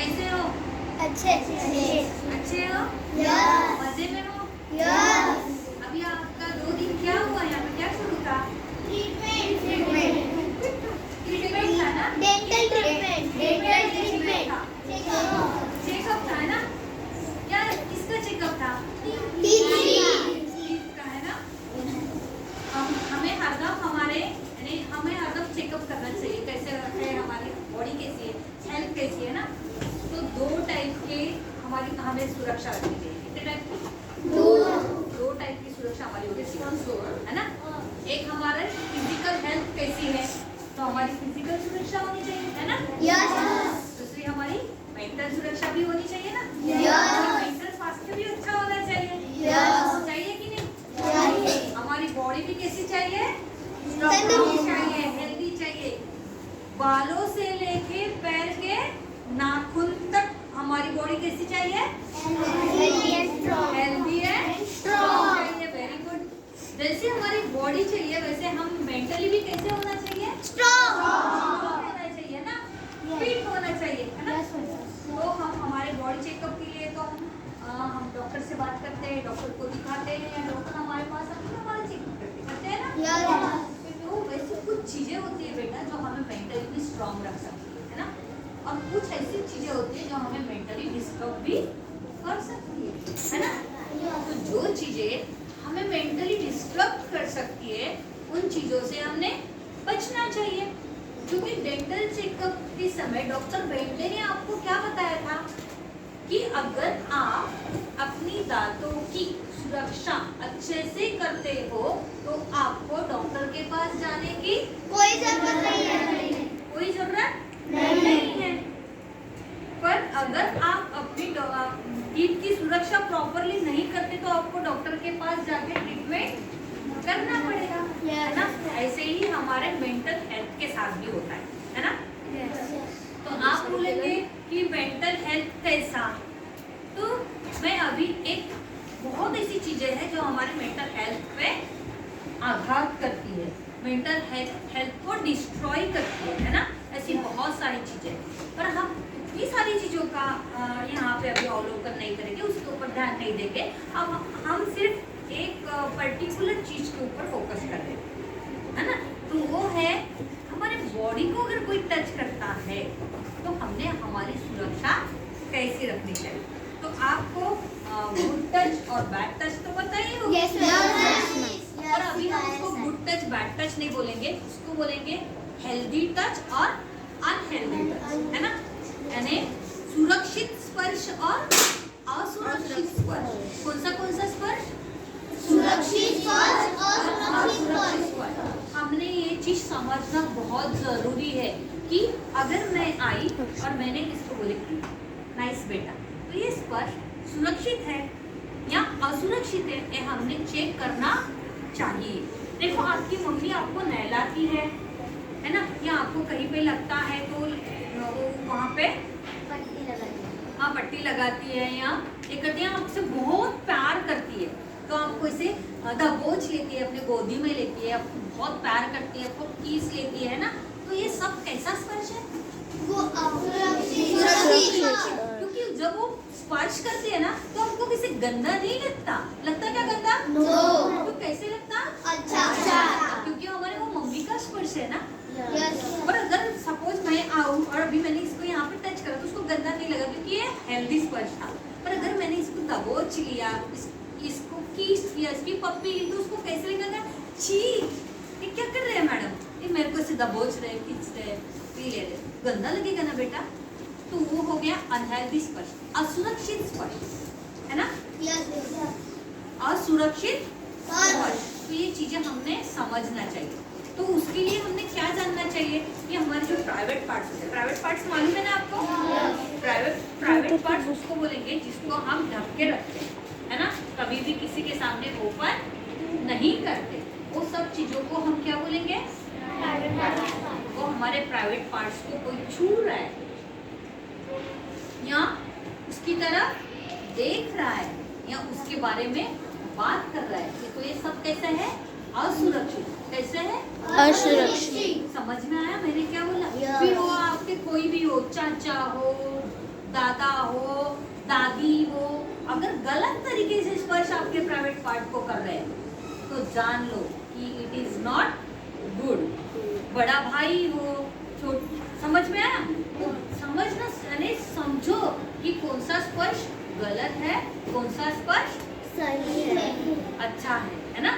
कैसे हो? अच्छे अच्छे हो? यस मजे में हो? यस अभी आपका 2 दिन क्या हुआ? यहाँ पे क्या शुरू था? ट्रीटमेंट ट्रीटमेंट था ना? डेंटल ट्रीटमेंट था। चेकअप था ना? क्या किसका चेकअप था? टीथ का है ना? हमें हरदम चेकअप करना चाहिए। कैसे है हमारी बॉडी, कैसी है, हेल्थ कैसी है ना? तो 2 टाइप के हमें सुरक्षा रखनी चाहिए। कितने टाइप की? 2 टाइप की सुरक्षा हमारी होती है ना? एक हमारा फिजिकल हेल्थ कैसी है, तो हमारी फिजिकल सुरक्षा होनी चाहिए, है ना? यस दूसरी हमारी मेंटल सुरक्षा भी होनी चाहिए ना? यस मेंटल स्वास्थ्य भी अच्छा होना चाहिए। यस चाहिए कि नहीं? चाहिए हमारी बॉडी भी कैसी चाहिए? तंदुरुस्त चाहिए, हेल्दी चाहिए। बालों से लेके पैर के नाखून तक हमारी बॉडी कैसी चाहिए? हेल्दी एंड स्ट्रॉन्ग चाहिए। Very good. जैसे हमारी बॉडी चाहिए वैसे हम मेंटली भी कैसे होना चाहिए? स्ट्रॉन्ग होना चाहिए ना? फिट होना चाहिए, है ना? तो हम हमारे बॉडी चेकअप के लिए तो हम डॉक्टर से बात करते हैं, डॉक्टर को दिखाते हैं, डॉक्टर हमारे पास आके हमारा चेकअप करते हैं ना? तो वैसे कुछ चीजें होती है बेटा जो हमें मेंटली भी स्ट्रांग रख सकती है ना? और कुछ ऐसी चीजें होती है जो हमें मेंटली डिस्टर्ब भी कर सकती है ना? तो जो चीजें हमें मेंटली डिस्टर्ब कर सकती है उन चीजों से हमने बचना चाहिए। क्योंकि डेंटल चेकअप के समय डॉक्टर बेंटले ने आपको क्या बताया था कि अगर आप अपनी दांतों की सुरक्षा अच्छे से करते हो तो आपको डॉक्टर के पास जाने की कोई जरूरत नहीं है कोई जरूरत नहीं है। पर अगर आप अपनी टीथ की सुरक्षा प्रॉपरली नहीं करते तो आपको डॉक्टर के पास जाके ट्रीटमेंट करना पड़ेगा, है ना? ऐसे ही हमारे मेंटल हेल्थ के साथ भी होता है ना? तो आप बोलेंगे कि मेंटल हेल्थ कैसा? तो मैं अभी एक बहुत ऐसी चीजें हैं जो हमारे मेंटल हेल्थ पे आघात करती है, मेंटल हेल्थ को डिस्ट्रॉय करती है ना? ऐसी बहुत सारी चीजें, पर हम इतनी सारी चीजों का यहाँ पे अभी अवलोकन नहीं करेंगे, उसके ऊपर ध्यान नहीं देंगे। अब हम सिर्फ एक पर्टिकुलर चीज के ऊपर फोकस कर रहे हैं, है ना? तो वो है हमारे बॉडी को अगर कोई टच करता है तो हमने हमारी सुरक्षा कैसे रखनी चाहिए। तो आपको गुड टच और बैड टच तो पता ही होगा। और अभी हम उसको गुड टच बैड टच नहीं बोलेंगे, उसको बोलेंगे हेल्दी टच और अनहेल्दी टच, है ना? यानी सुरक्षित स्पर्श और असुरक्षित स्पर्श। कौन सा स्पर्श? सुरक्षित स्पर्श और असुरक्षित स्पर्श। हमने ये चीज समझना बहुत जरूरी है कि अगर मैं आई और मैंने इसको बोले नाइस बेटा, तो ये स्पर्श सुरक्षित है या असुरक्षित है, ये हमने चेक करना चाहिए। देखो आपकी मम्मी आपको नहलाती है ना? या आपको कहीं पे लगता है तो वहाँ पे पट्टी लगाती है या ये करती है, आपसे बहुत प्यार करती है तो आपको इसे दबोच लेती है, अपने गोदी में लेती है, आपको बहुत प्यार करती है, आपको कीस लेती है ना? तो ये सब कैसा स्पर्श है? वो क्योंकि जब वो स्पर्श करती है ना तो हमको किसी गंदा नहीं लगता क्या गंदा? नो। तो कैसे लगता? अच्छा। क्योंकि हमारे वो मम्मी का स्पर्श है ना? यस और अगर सपोज मैं आऊँ और अभी मैंने इसको यहाँ पे टच करा तो उसको गंदा नहीं लगा क्योंकि ये हेल्दी स्पर्श था। पर अगर मैंने इसको दबोच लिया, इसको किस किया, इसकी पप्पी ली तो उसको कैसे लगेगा? छी, ये क्या कर रहे हैं मैडम? ये मेरे को इसे दबोच रहे, खींच रहे, पी ले रहे, गंदा लगेगा ना बेटा? तो वो हो गया अनहेल्दी स्पर्श, असुरक्षित स्पर्श, है ना? असुरक्षित स्पर्श। तो ये चीजें हमने समझना चाहिए। तो उसके लिए हमने क्या जानना चाहिए कि हमारे जो प्राइवेट पार्ट्स होते हैं, प्राइवेट पार्ट्स मालूम है ना आपको? प्राइवेट पार्ट्स उसको बोलेंगे जिसको हम ढक के रखते हैं, है ना? कभी भी किसी के सामने ओपन नहीं करते, वो सब चीजों को हम क्या बोलेंगे? वो हमारे प्राइवेट पार्ट्स को कोई छू रहा है या उसकी तरफ देख रहा है या उसके बारे में बात कर रहा है, तो ये सब कैसा है? असुरक्षित। कैसे है? असुरक्षित। समझ में आया मैंने क्या बोला? Yes. फिर वो आपके कोई भी हो, चाचा हो, दादा हो, दादी हो, अगर गलत तरीके से स्पर्श आपके प्राइवेट पार्ट को कर रहे हैं तो जान लो कि इट इज नॉट गुड। बड़ा भाई हो, समझ में आया? तो समझना यानी समझो कि कौन सा स्पर्श गलत है, कौन सा स्पर्श सही है। अच्छा है ना?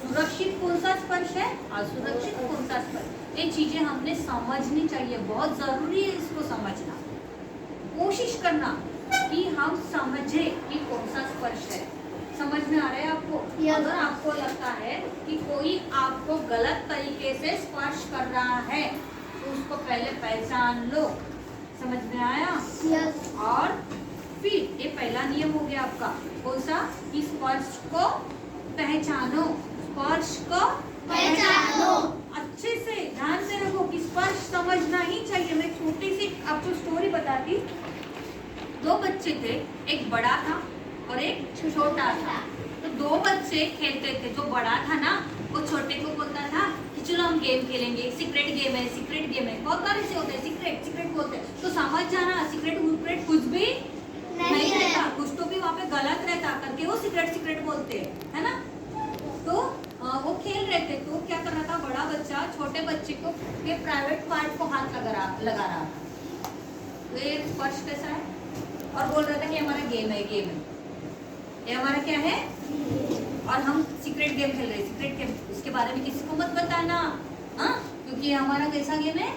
सुरक्षित कौन सा स्पर्श है, असुरक्षित कौन सा स्पर्श, ये चीजें हमने समझनी चाहिए। बहुत जरूरी है इसको समझना। कोशिश करना कि हम समझे कि कौन सा स्पर्श है। समझ में आ रहा है आपको? Yes. अगर आपको लगता है कि कोई आपको गलत तरीके से स्पर्श कर रहा है तो उसको पहले पहचान लो। समझ में आया? यस। और फिर ये पहला नियम हो गया आपका, कौन सा? कि स्पर्श को पहचानो, स्पर्श को पहचानो। अच्छे से ध्यान से रखो कि स्पर्श समझना ही चाहिए। मैं छोटी सी आपको स्टोरी बताती। दो बच्चे थे, एक बड़ा था और एक छोटा था। तो दो बच्चे खेलते थे। जो बड़ा था ना वो छोटे को बोलता था कि चलो हम गेम खेलेंगे, सीक्रेट गेम है, सीक्रेट गेम है। बहुत बार ऐसे होते हैं, सीक्रेट सीक्रेट बोलते हैं। तो समझ जाना सीक्रेट विक्रेट कुछ भी नहीं रहता, कुछ तो भी वहाँ पे गलत रहता करके वो सीक्रेट सीक्रेट बोलते हैं, है ना? तो वो खेल रहे थे। तो क्या कर रहा था बड़ा बच्चा छोटे बच्चे को के प्राइवेट पार्ट को हाथ लगा रहा था। तो ये स्पर्श कैसा है? और बोल रहा था कि हमारा गेम है, गेम है, ये हमारा क्या है? और हम सीक्रेट गेम खेल रहे हैं, सीक्रेट गेम। उसके बारे में किसी को मत बताना, हाँ? क्योंकि ये हमारा कैसा गेम है?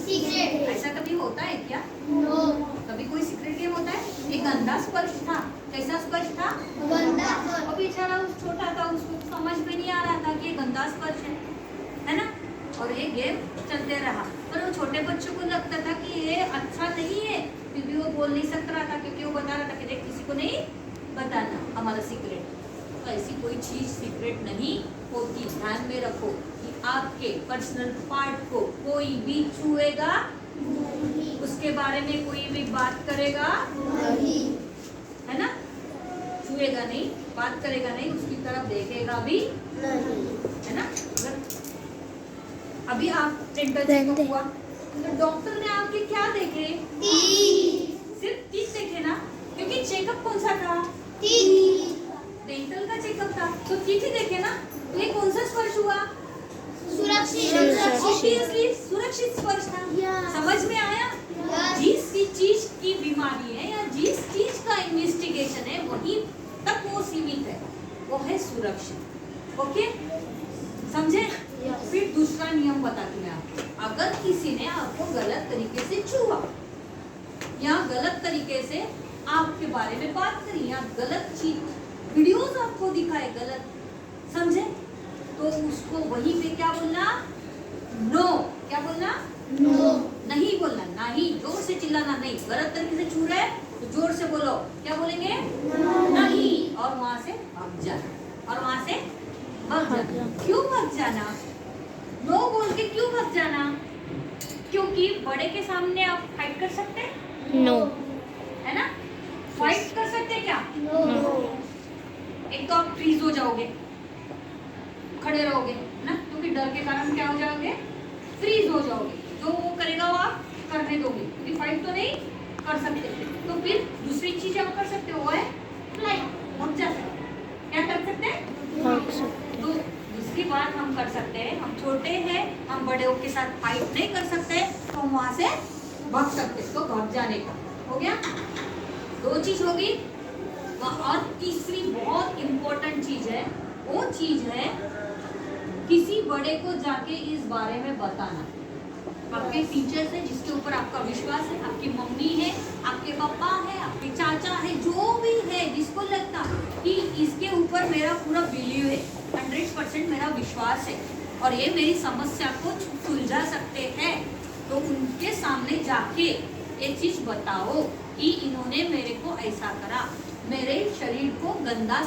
सीक्रेट। ऐसा कभी होता है क्या? नो। कभी कोई सीक्रेट गेम होता है? एक गंदा स्पर्श था। कैसा स्पर्श था? गंदा। और बेचारा उस छोटा था, उसको समझ में नहीं आ रहा था कि ये गंदा स्पर्श है ना? और ये गेम चलते रहा। पर वो छोटे बच्चों को लगता था कि ये अच्छा नहीं है, क्योंकि वो बोल नहीं सकता रहा था, क्योंकि वो बता रहा था कि देख किसी को नहीं बताना हमारा सीक्रेट। तो ऐसी कोई चीज सीक्रेट नहीं होती। ध्यान में रखो कि आपके पर्सनल पार्ट को कोई भी छुएगा, उसके बारे में कोई भी बात करेगा नहीं। है ना? छुएगा नहीं, बात करेगा नहीं, उसकी तरफ देखेगा भी नहीं। है ना? अगर अभी आप डेंटल चेकअप हुआ तो डॉक्टर ने आपके क्या देखे? सिर्फ टीथ देखे ना, क्योंकि चेकअप कौन सा था? डेंटल का चेकअप था, तो टीथ ही देखे ना। तो ये कौन सा स्पर्श हुआ? सुरक्षित। ऑब्वियसली सुरक्षित स्पर्श था। Yes. समझ में आया? Yes. जिस चीज की बीमारी है या जिस चीज का इन्वेस्टिगेशन है वहीं तक वो सीमित है, वो है सुरक्षित। ओके, समझे? Yes. फिर दूसरा नियम बताती मैं आपको। अगर किसी ने आपको गलत तरीके से छुआ या गलत तरीके से आपके बारे में बात करी या गलत चीज वीडियोस आपको दिखाए गलत, समझे? तो उसको वहीं पे क्या बोलना? नो। क्या बोलना? नो। नहीं बोलना, नहीं। जोर से चिल्लाना नहीं। गलत तरीके से छू रहे तो जोर से बोलो। क्या बोलेंगे? नहीं। और वहां से भाग जाना, और वहां से भाग जाना। क्यों भाग जाना? नो बोल के क्यों भाग जाना? क्योंकि बड़े के सामने आप फाइट कर सकते हैं? नो। है ना? फाइट कर सकते हैं क्या? नो। एक तो आप फ्रीज हो जाओगे, खड़े रहोगे ना, क्योंकि डर के कारण क्या हो जाओगे? फ्रीज हो जाओगे। जो वो करेगा वो आप करने दोगे, क्योंकि फाइट तो नहीं कर सकते। तो फिर दूसरी चीज आप कर सकते हो, वो है फ्लाइट, भाग जा सकते हैं। क्या कर सकते हैं? तो दूसरी बात हम कर सकते हैं, हम छोटे हैं, हम बड़े के साथ फाइट नहीं कर सकते, तो हम वहां से भाग सकते हैं। तो भाग जाने का हो गया, दो चीज होगी। और तीसरी बहुत इंपॉर्टेंट चीज है, वो चीज है किसी बड़े को जाके इस बारे में बताना। आपके टीचर्स है जिसके ऊपर आपका विश्वास है, आपकी मम्मी है, आपके पापा है, आपके चाचा है, जो भी है जिसको लगता कि इसके ऊपर मेरा पूरा बिलीव है, 100% मेरा विश्वास है और ये मेरी समस्या को सुलझा सकते हैं, तो उनके सामने जाके ये चीज बताओ कि इन्होंने मेरे को ऐसा करा, मेरे शरीर को गंदा